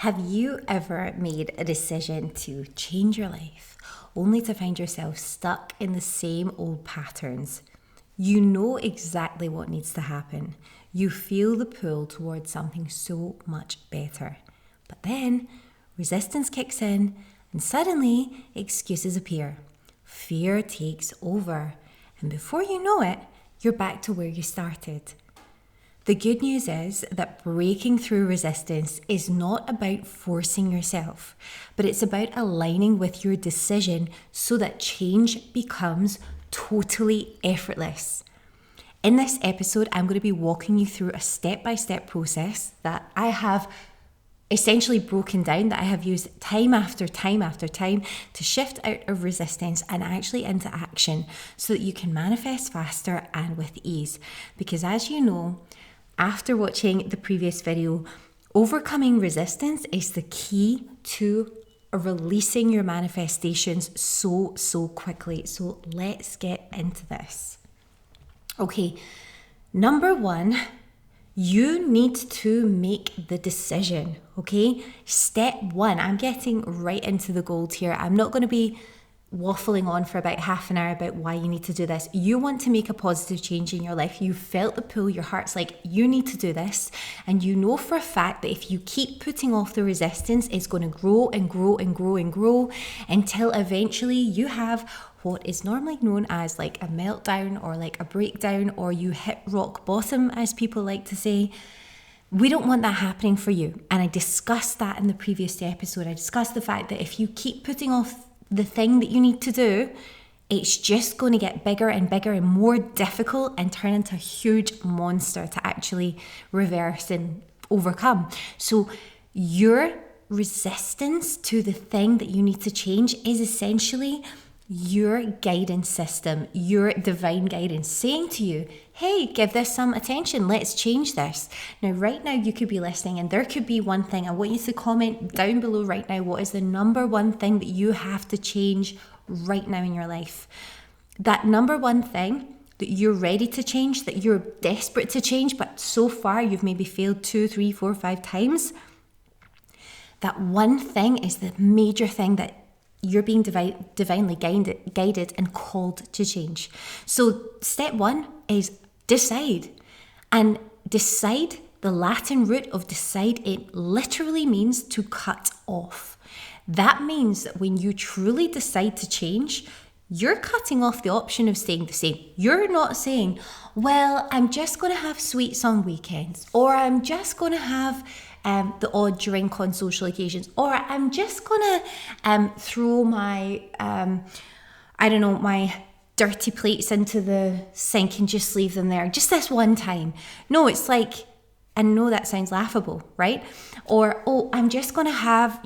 Have you ever made a decision to change your life only to find yourself stuck in the same old patterns? You know exactly what needs to happen. You feel the pull towards something so much better. But then resistance kicks in and suddenly excuses appear. Fear takes over. And before you know it, you're back to where you started. The good news is that breaking through resistance is not about forcing yourself, but it's about aligning with your decision so that change becomes totally effortless. In this episode, I'm going to be walking you through a step-by-step process that I have essentially broken down, that I have used time after time after time to shift out of resistance and actually into action so that you can manifest faster and with ease. Because as you know, after watching the previous video, overcoming resistance is the key to releasing your manifestations so quickly. So let's get into this. Okay, number one, you need to make the decision, okay? Step one, I'm getting right into the gold here. I'm not going to be waffling on for about half an hour about why you need to do this. You want to make a positive change in your life. You felt the pull, your heart's like, you need to do this. And you know for a fact that if you keep putting off the resistance, it's going to grow and grow and grow and grow until eventually you have what is normally known as like a meltdown or like a breakdown, or you hit rock bottom, as people like to say. We don't want that happening for you. And I discussed that in the previous episode. I discussed the fact that if you keep putting off the thing that you need to do, it's just going to get bigger and bigger and more difficult and turn into a huge monster to actually reverse and overcome. So your resistance to the thing that you need to change is essentially your guidance system, your divine guidance saying to you, hey, give this some attention, let's change this. Now, right now you could be listening and there could be one thing. I want you to comment down below right now, what is the number one thing that you have to change right now in your life? That number one thing that you're ready to change, that you're desperate to change, but so far you've maybe failed 2, 3, 4, 5 times. That one thing is the major thing that you're being divinely guided and called to change. So step one is decide. And decide, the Latin root of decide, it literally means to cut off. That means that when you truly decide to change, you're cutting off the option of staying the same. You're not saying, well, I'm just going to have sweets on weekends, or I'm just going to have the odd drink on social occasions, or I'm just going to throw my, my dirty plates into the sink and just leave them there just this one time. No, it's like, I know that sounds laughable, right? Or, oh, I'm just going to have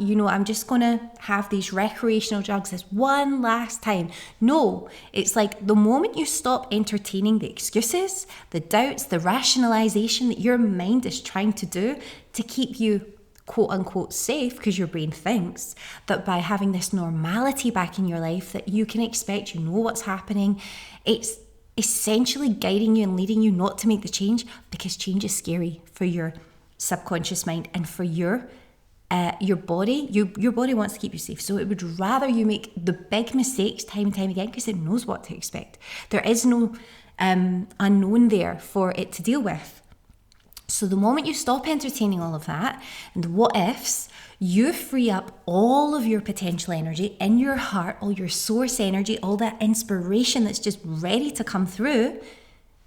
these recreational drugs this one last time. No, it's like the moment you stop entertaining the excuses, the doubts, the rationalization that your mind is trying to do to keep you quote unquote safe, because your brain thinks that by having this normality back in your life that you can expect, you know what's happening, it's essentially guiding you and leading you not to make the change, because change is scary for your subconscious mind and for your body. Your body wants to keep you safe, so it would rather you make the big mistakes time and time again because it knows what to expect. There is no unknown there for it to deal with. So the moment you stop entertaining all of that and the what ifs, you free up all of your potential energy in your heart, all your source energy, all that inspiration that's just ready to come through.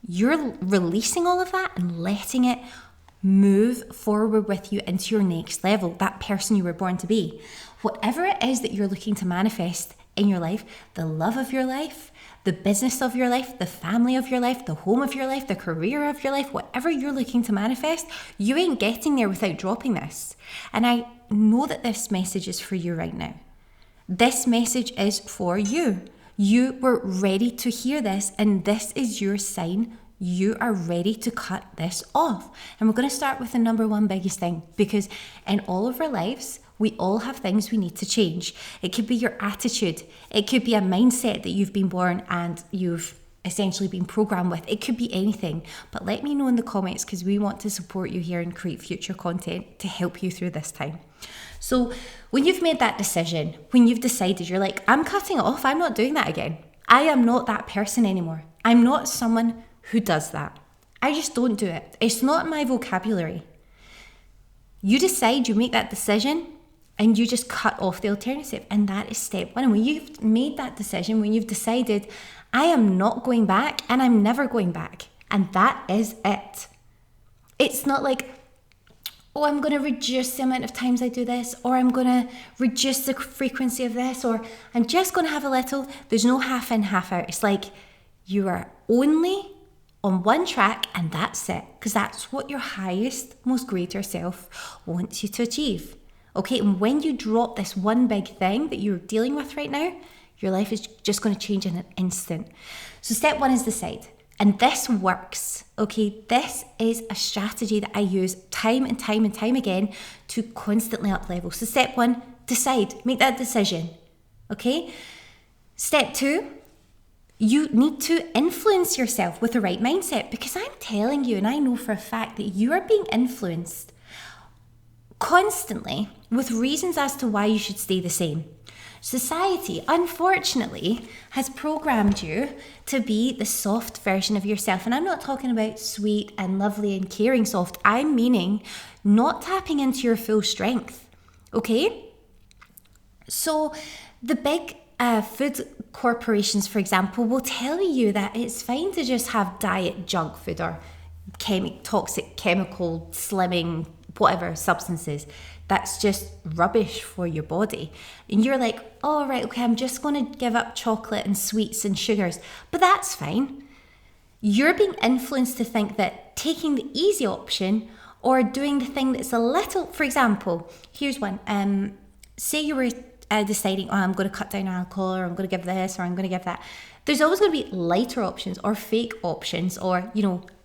You're releasing all of that and letting it move forward with you into your next level, that person you were born to be. Whatever it is that you're looking to manifest in your life, the love of your life, the business of your life, the family of your life, the home of your life, the career of your life, whatever you're looking to manifest, you ain't getting there without dropping this. And I know that this message is for you right now. This message is for you. You were ready to hear this, and this is your sign. You are ready to cut this off. And we're going to start with the number one biggest thing, because in all of our lives, we all have things we need to change. It could be your attitude. It could be a mindset that you've been born and you've essentially been programmed with. It could be anything. But let me know in the comments, because we want to support you here and create future content to help you through this time. So when you've made that decision, when you've decided, you're like, I'm cutting it off, I'm not doing that again. I am not that person anymore. I'm not someone who does that. I just don't do it. It's not in my vocabulary. You decide, you make that decision, and you just cut off the alternative. And that is step one. And when you've made that decision, when you've decided, I am not going back and I'm never going back. And that is it. It's not like, oh, I'm going to reduce the amount of times I do this, or I'm going to reduce the frequency of this, or I'm just going to have a little. There's no half in, half out. It's like you are only on one track and that's it. Because that's what your highest, most greater self wants you to achieve. Okay, and when you drop this one big thing that you're dealing with right now, your life is just going to change in an instant. So step one is decide. And this works, okay? This is a strategy that I use time and time and time again to constantly up level. So step one, decide, make that decision, okay? Step two, you need to influence yourself with the right mindset, because I'm telling you, and I know for a fact that you are being influenced constantly with reasons as to why you should stay the same. Society, unfortunately, has programmed you to be the soft version of yourself. And I'm not talking about sweet and lovely and caring soft. I'm meaning not tapping into your full strength. Okay? So the big food corporations, for example, will tell you that it's fine to just have diet junk food or toxic chemical slimming whatever substances. That's just rubbish for your body. And you're like, oh, right, okay, I'm just going to give up chocolate and sweets and sugars. But that's fine. You're being influenced to think that taking the easy option or doing the thing that's a little, for example, here's one. Say you were deciding, oh, I'm going to cut down on alcohol, or I'm going to give this, or I'm going to give that. There's always going to be lighter options or fake options, or,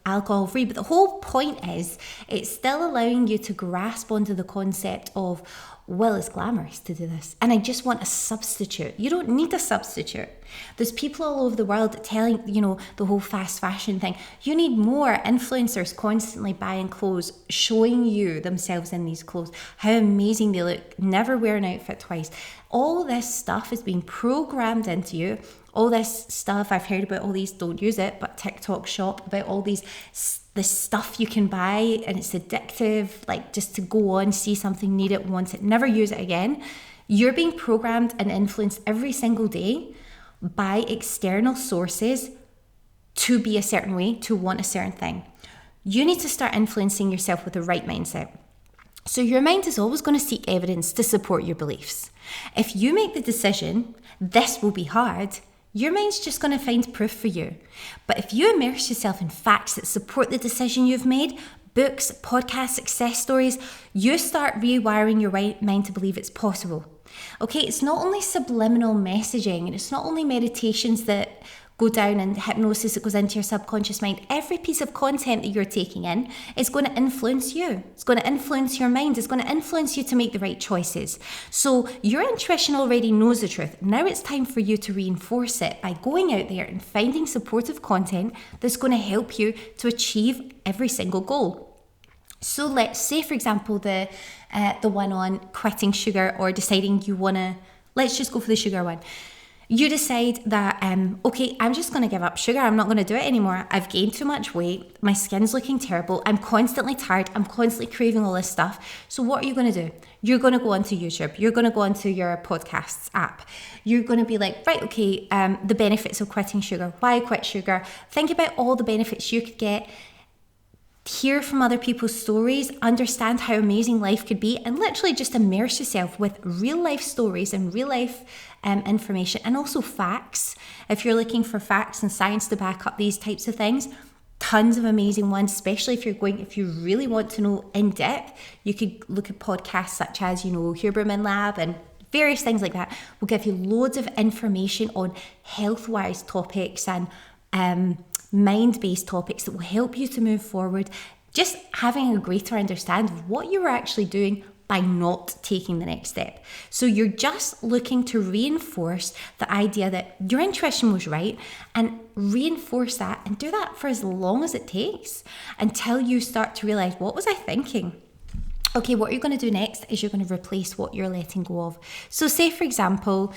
alcohol free. But the whole point is it's still allowing you to grasp onto the concept of, well, it's glamorous to do this, and I just want a substitute. You don't need a substitute. There's people all over the world telling, the whole fast fashion thing. You need more influencers constantly buying clothes, showing you themselves in these clothes, how amazing they look, never wear an outfit twice. All this stuff is being programmed into you. All this stuff, I've heard about all these, don't use it, but TikTok shop, about all this stuff you can buy, and it's addictive, like just to go on, see something, need it, want it, never use it again. You're being programmed and influenced every single day by external sources to be a certain way, to want a certain thing. You need to start influencing yourself with the right mindset. So your mind is always going to seek evidence to support your beliefs. If you make the decision, this will be hard, your mind's just going to find proof for you. But if you immerse yourself in facts that support the decision you've made, books, podcasts, success stories, you start rewiring your mind to believe it's possible. Okay, it's not only subliminal messaging, and it's not only meditations that go down and hypnosis that goes into your subconscious mind. Every piece of content that you're taking in is going to influence you. It's going to influence your mind. It's going to influence you to make the right choices. So your intuition already knows the truth. Now it's time for you to reinforce it by going out there and finding supportive content that's going to help you to achieve every single goal. So let's say, for example, the one on quitting sugar, or deciding you want to, let's just go for the sugar one. You decide that, okay, I'm just going to give up sugar. I'm not going to do it anymore. I've gained too much weight. My skin's looking terrible. I'm constantly tired. I'm constantly craving all this stuff. So what are you going to do? You're going to go onto YouTube. You're going to go onto your podcasts app. You're going to be like, right, okay, the benefits of quitting sugar. Why quit sugar? Think about all the benefits you could get. Hear from other people's stories, understand how amazing life could be, and literally just immerse yourself with real life stories and real life information, and also facts. If you're looking for facts and science to back up these types of things, tons of amazing ones, especially if you really want to know in depth. You could look at podcasts such as, Huberman Lab and various things like that will give you loads of information on health-wise topics and mind-based topics that will help you to move forward, just having a greater understanding of what you were actually doing by not taking the next step. So you're just looking to reinforce the idea that your intuition was right, and reinforce that and do that for as long as it takes until you start to realize, what was I thinking? Okay, what you're going to do next is you're going to replace what you're letting go of. So say, for example,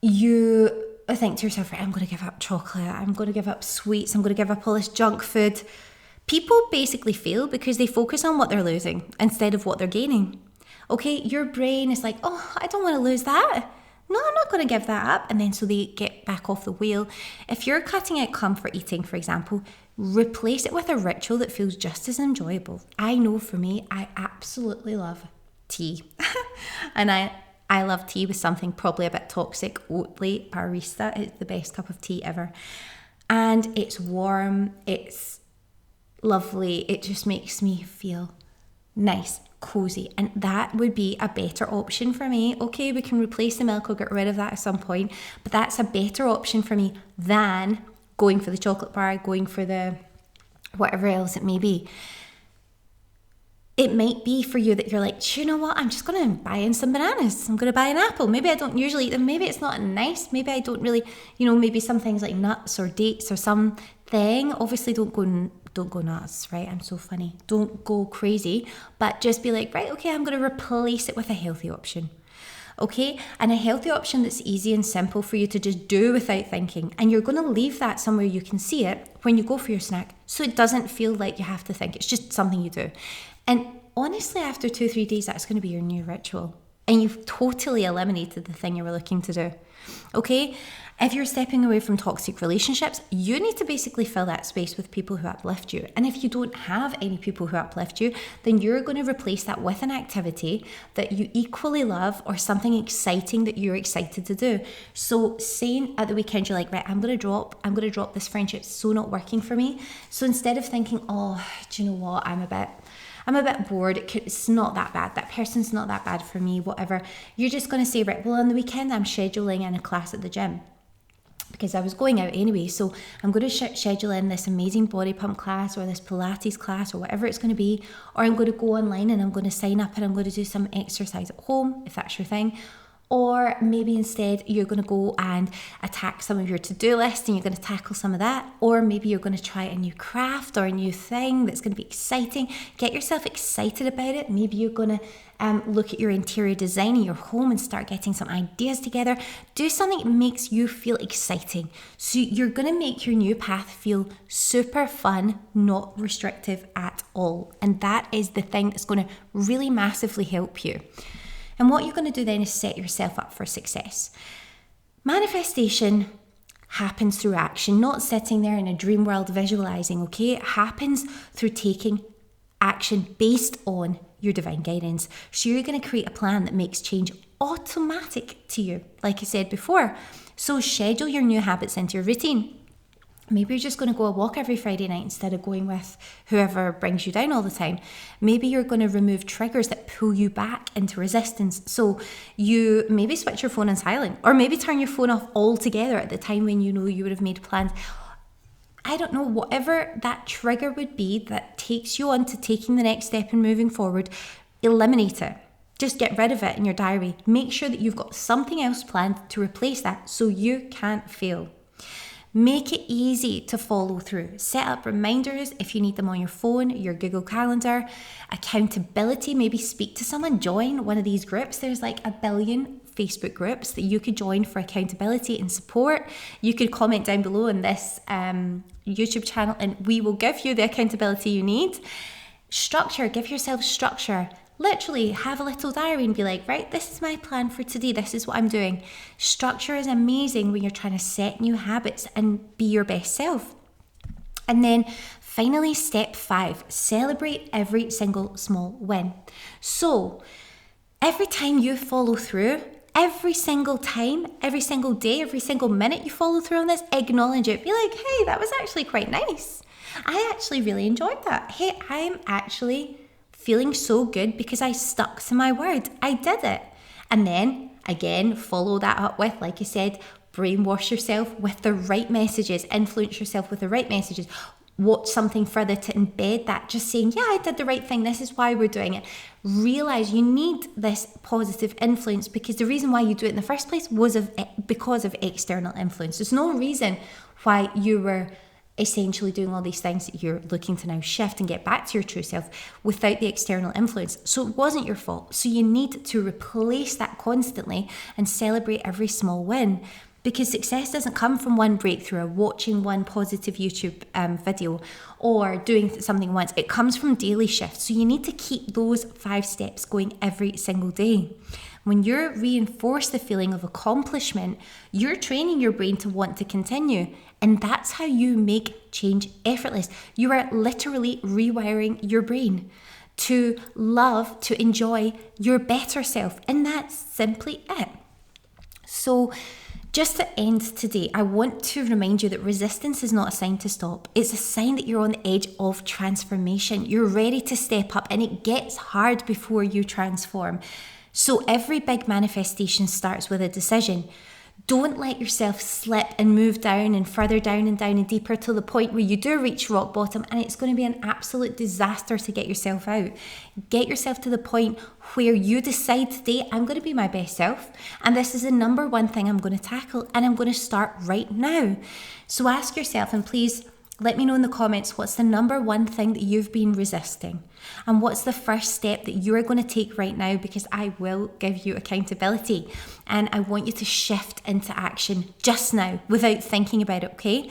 you think to yourself, right, I'm going to give up chocolate, I'm going to give up sweets, I'm going to give up all this junk food. People basically fail because they focus on what they're losing instead of what they're gaining. Okay, your brain is like, oh, I don't want to lose that. No, I'm not going to give that up. And then so they get back off the wheel. If you're cutting out comfort eating, for example, replace it with a ritual that feels just as enjoyable. I know for me, I absolutely love tea. And I love tea with something probably a bit toxic, Oatly Barista. It's the best cup of tea ever. And it's warm, it's lovely, it just makes me feel nice, cozy, and that would be a better option for me. Okay, we can replace the milk or get rid of that at some point, but that's a better option for me than going for the chocolate bar, going for the whatever else it may be. It might be for you that you're like, do you know what, I'm just going to buy in some bananas, I'm going to buy an apple. Maybe I don't usually eat them, maybe it's not nice, maybe I don't really, maybe some things like nuts or dates or something. Obviously don't go nuts, right? I'm so funny. Don't go crazy, but just be like, right, okay, I'm going to replace it with a healthy option. Okay, and a healthy option that's easy and simple for you to just do without thinking. And you're going to leave that somewhere you can see it when you go for your snack, so it doesn't feel like you have to think. It's just something you do. And honestly, after 2-3 days, that's going to be your new ritual. And you've totally eliminated the thing you were looking to do. Okay? If you're stepping away from toxic relationships, you need to basically fill that space with people who uplift you. And if you don't have any people who uplift you, then you're going to replace that with an activity that you equally love or something exciting that you're excited to do. So saying at the weekend, you're like, right, I'm going to drop this friendship. It's so not working for me. So instead of thinking, oh, do you know what, I'm a bit bored, it's not that bad, that person's not that bad for me, whatever. You're just going to say, right, well, on the weekend I'm scheduling in a class at the gym because I was going out anyway, so I'm going to schedule in this amazing body pump class or this Pilates class or whatever it's going to be, or I'm going to go online and I'm going to sign up and I'm going to do some exercise at home, if that's your thing. Or maybe instead you're going to go and attack some of your to-do list and you're going to tackle some of that. Or maybe you're going to try a new craft or a new thing that's going to be exciting. Get yourself excited about it. Maybe you're going to look at your interior design in your home and start getting some ideas together. Do something that makes you feel exciting. So you're going to make your new path feel super fun, not restrictive at all. And that is the thing that's going to really massively help you. And what you're going to do then is set yourself up for success. Manifestation happens through action, not sitting there in a dream world visualizing, okay? It happens through taking action based on your divine guidance. So you're going to create a plan that makes change automatic to you, like I said before. So schedule your new habits into your routine. Maybe you're just going to go a walk every Friday night instead of going with whoever brings you down all the time. Maybe you're going to remove triggers that pull you back into resistance. So you maybe switch your phone on silent, or maybe turn your phone off altogether at the time when you know you would have made plans. I don't know, whatever that trigger would be that takes you on to taking the next step and moving forward, eliminate it. Just get rid of it in your diary. Make sure that you've got something else planned to replace that so you can't fail. Make it easy to follow through. Set up reminders if you need them on your phone, your Google Calendar. Accountability, maybe speak to someone, join one of these groups. There's like 1 billion Facebook groups that you could join for accountability and support. You could comment down below in this YouTube channel and we will give you the accountability you need. Structure, give yourself structure. Literally have a little diary and be like, right, this is my plan for today. This is what I'm doing. Structure is amazing when you're trying to set new habits and be your best self. And then finally, step 5, celebrate every single small win. So every time you follow through, every single time, every single day, every single minute you follow through on this, acknowledge it. Be like, hey, that was actually quite nice. I actually really enjoyed that. Hey, I'm actually feeling so good because I stuck to my word. I did it. And then again, follow that up with, like I said, brainwash yourself with the right messages, influence yourself with the right messages. Watch something further to embed that. Just saying, yeah, I did the right thing. This is why we're doing it. Realize you need this positive influence because the reason why you do it in the first place was because of external influence. There's no reason why you were essentially doing all these things that you're looking to now shift and get back to your true self without the external influence. So it wasn't your fault. So you need to replace that constantly and celebrate every small win, because success doesn't come from one breakthrough or watching one positive YouTube video or doing something once. It comes from daily shifts. So you need to keep those 5 steps going every single day. When you reinforce the feeling of accomplishment, you're training your brain to want to continue. And that's how you make change effortless. You are literally rewiring your brain to love, to enjoy your better self. And that's simply it. So just to end today, I want to remind you that resistance is not a sign to stop. It's a sign that you're on the edge of transformation. You're ready to step up, and it gets hard before you transform. So every big manifestation starts with a decision. Don't let yourself slip and move down and further down and deeper to the point where you do reach rock bottom and it's going to be an absolute disaster to get yourself out. Get yourself to the point where you decide today, I'm going to be my best self, and this is the number one thing I'm going to tackle, and I'm going to start right now. So ask yourself, and please let me know in the comments, what's the number one thing that you've been resisting? And what's the first step that you're going to take right now? Because I will give you accountability. And I want you to shift into action just now without thinking about it, okay?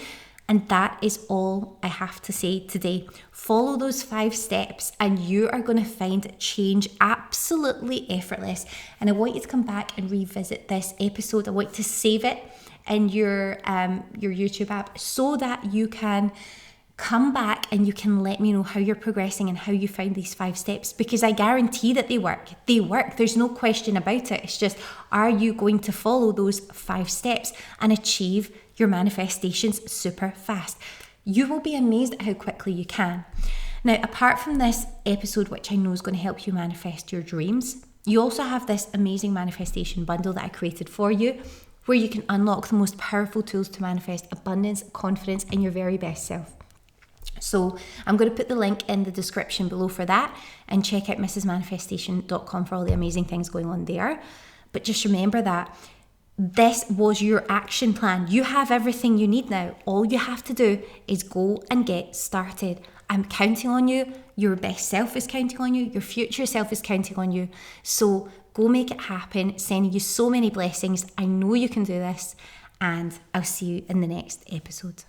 And that is all I have to say today. Follow those 5 steps and you are going to find change absolutely effortless. And I want you to come back and revisit this episode. I want you to save it in your YouTube app so that you can come back and you can let me know how you're progressing and how you found these 5 steps, because I guarantee that they work. They work. There's no question about it. It's just, are you going to follow those 5 steps and achieve your manifestations super fast? You will be amazed at how quickly you can. Now, apart from this episode, which I know is going to help you manifest your dreams, you also have this amazing manifestation bundle that I created for you, where you can unlock the most powerful tools to manifest abundance, confidence, and your very best self. So I'm going to put the link in the description below for that, and check out mrsmanifestation.com for all the amazing things going on there. But just remember that this was your action plan. You have everything you need now. All you have to do is go and get started. I'm counting on you. Your best self is counting on you. Your future self is counting on you. So go make it happen. Sending you so many blessings. I know you can do this, and I'll see you in the next episode.